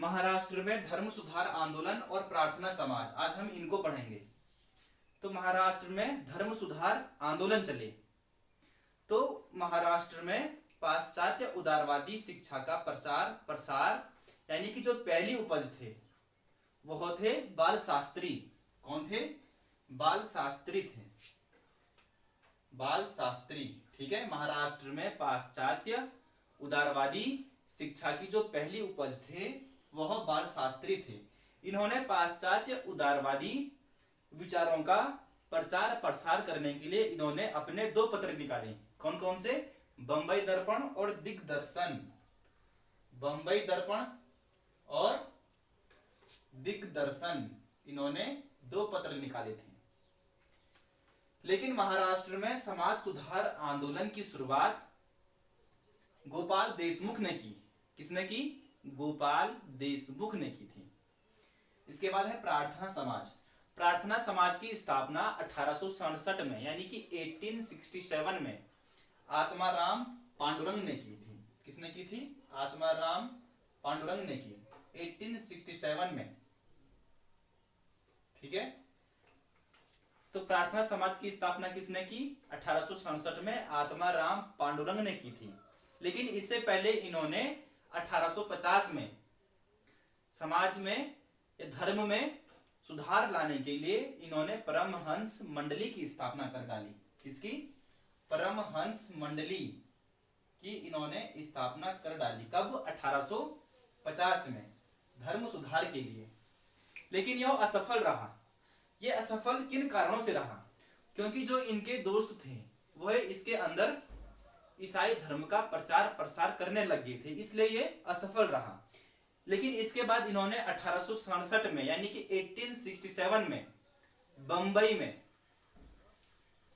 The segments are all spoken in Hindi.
महाराष्ट्र में धर्म सुधार आंदोलन और प्रार्थना समाज, आज हम इनको पढ़ेंगे। तो महाराष्ट्र में धर्म सुधार आंदोलन चले तो महाराष्ट्र में पाश्चात्य उदारवादी शिक्षा का प्रचार प्रसार यानी कि जो पहली उपज थे वह थे बाल शास्त्री। कौन थे? बाल शास्त्री थे, बाल शास्त्री। ठीक है, महाराष्ट्र में पाश्चात्य उदारवादी शिक्षा की जो पहली उपज थे वह बाल शास्त्री थे। इन्होंने पाश्चात्य उदारवादी विचारों का प्रचार प्रसार करने के लिए इन्होंने अपने दो पत्र निकाले। कौन कौन से? बंबई दर्पण और दिग्दर्शन। बंबई दर्पण और दिग्दर्शन, इन्होंने दो पत्र निकाले थे। लेकिन महाराष्ट्र में समाज सुधार आंदोलन की शुरुआत गोपाल देशमुख ने की। किसने की? गोपाल देशमुख ने की थी। इसके बाद है प्रार्थना समाज। प्रार्थना समाज की स्थापना 1867 में यानी कि 1867 में आत्माराम पांडुरंग ने की थी। किसने की थी? आत्माराम पांडुरंग ने की 1867 में। ठीक है, तो प्रार्थना समाज की स्थापना किसने की? 1867 में आत्माराम पांडुरंग ने की थी। लेकिन इससे पहले इन्होंने 1850 में समाज में या धर्म में सुधार लाने के लिए इन्होंने परमहंस मंडली की स्थापना कर डाली। किसकी? परमहंस मंडली की इन्होंने स्थापना कर डाली। कब? 1850 में, धर्म सुधार के लिए। लेकिन यह असफल रहा। यह असफल किन कारणों से रहा? क्योंकि जो इनके दोस्त थे वह इसके अंदर ईसाई धर्म का प्रचार प्रसार करने लग गए थे, इसलिए ये असफल रहा। लेकिन इसके बाद इन्होंने 1867 में यानी कि 1867 में बंबई में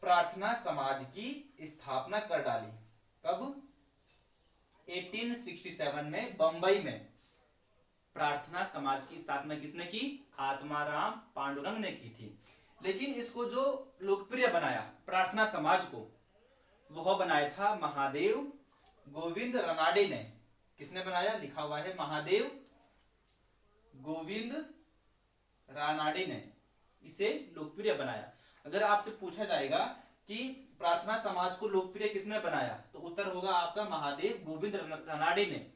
प्रार्थना समाज की स्थापना कर डाली। कब? 1867 में बंबई में प्रार्थना समाज की स्थापना किसने की? आत्माराम पांडुरंग ने की थी। लेकिन इसको जो लोकप्रिय बनाया प्रार्थना समाज को, वह बनाया था महादेव गोविंद रानाडे ने। किसने बनाया? लिखा हुआ है महादेव गोविंद रानाडे ने इसे लोकप्रिय बनाया। अगर आपसे पूछा जाएगा कि प्रार्थना समाज को लोकप्रिय किसने बनाया, तो उत्तर होगा आपका महादेव गोविंद रानाडे ने।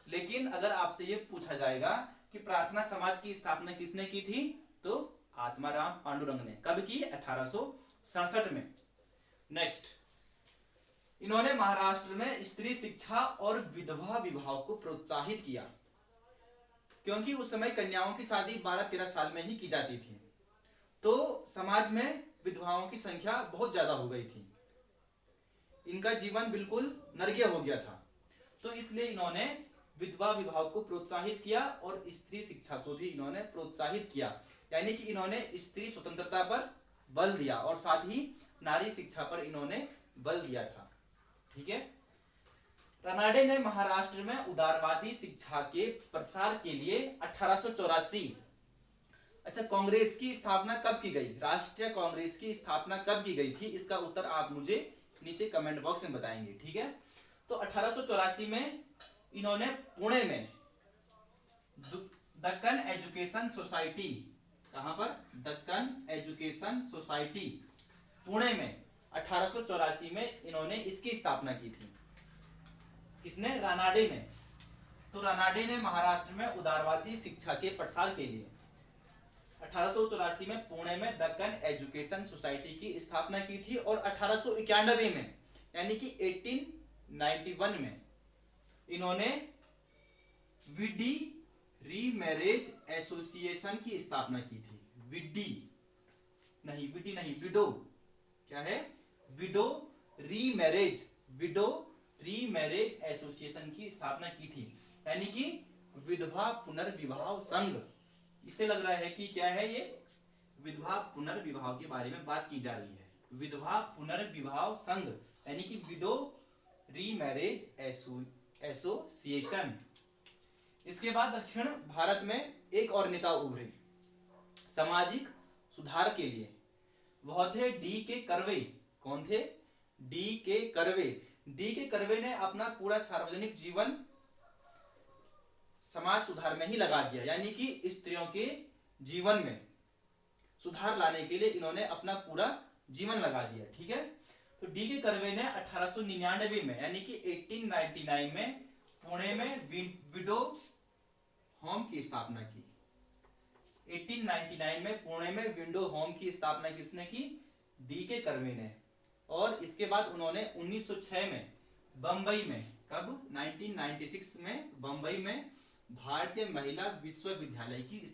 लेकिन अगर आपसे यह पूछा जाएगा कि प्रार्थना समाज की स्थापना किसने की थी, तो आत्माराम पांडुरंग ने। कब की? 1867 में। नेक्स्ट, इन्होंने महाराष्ट्र में स्त्री शिक्षा और विधवा विवाह को प्रोत्साहित किया, क्योंकि उस समय कन्याओं की शादी 12-13 साल में ही की जाती थी। तो समाज में विधवाओं की संख्या बहुत ज्यादा हो गई थी, इनका जीवन बिल्कुल नरकीय हो गया था। तो इसलिए इन्होंने विधवा विवाह को प्रोत्साहित किया और स्त्री शिक्षा को भी इन्होंने प्रोत्साहित किया, यानी कि इन्होंने स्त्री स्वतंत्रता पर बल दिया और साथ ही नारी शिक्षा पर इन्होंने बल दिया था। ठीक है, रानाडे ने महाराष्ट्र में उदारवादी शिक्षा के प्रसार के लिए 1884। अच्छा, कांग्रेस की स्थापना कब की गई? राष्ट्रीय कांग्रेस की स्थापना कब की गई थी? इसका उत्तर आप मुझे नीचे कमेंट बॉक्स में बताएंगे। ठीक है, तो 1884 में इन्होंने पुणे में दक्कन एजुकेशन सोसाइटी, कहां पर? दक्कन एजुकेशन सोसाइटी पुणे में 1884 में इन्होंने इसकी स्थापना की थी। किसने? रानाडे ने। तो रानाडे ने महाराष्ट्र में उदारवादी शिक्षा के प्रसार के लिए 1884 में पुणे में दक्कन एजुकेशन सोसाइटी की स्थापना की थी और 1891 में यानी कि 1891 में इन्होंने विडी रीमैरेज एसोसिएशन की स्थापना की थी। विडी नहीं, विडो। क्या है? विडो रीमैरेज एसोसिएशन की स्थापना की थी, यानी कि विधवा पुनर्विवाह संघ। इसे लग रहा है कि क्या है ये? विधवा पुनर्विवाह के बारे में बात की जा रही है। विधवा पुनर्विवाह संघ यानी कि विडो रीमैरेज एसोसिएशन। इसके बाद दक्षिण भारत में एक और नेता उभरे सामाजिक सुधार के लिए, वह थे D.K. कर्वे। कौन थे? D.K. कर्वे। D.K. कर्वे ने अपना पूरा सार्वजनिक जीवन समाज सुधार में ही लगा दिया, यानी कि स्त्रियों के जीवन में सुधार लाने के लिए इन्होंने अपना पूरा जीवन लगा दिया। ठीक है, तो डी के कर्वे ने 1899 में यानी कि 1899 में पुणे में विडो होम की स्थापना की। 1899 में पुणे में विंडो होम की स्थापना किसने की? डी के कर्वे ने। और इसके बाद उन्होंने 1906 में बंबई में, कब? 1996 में बंबई में भारतीय महिला विश्वविद्यालय की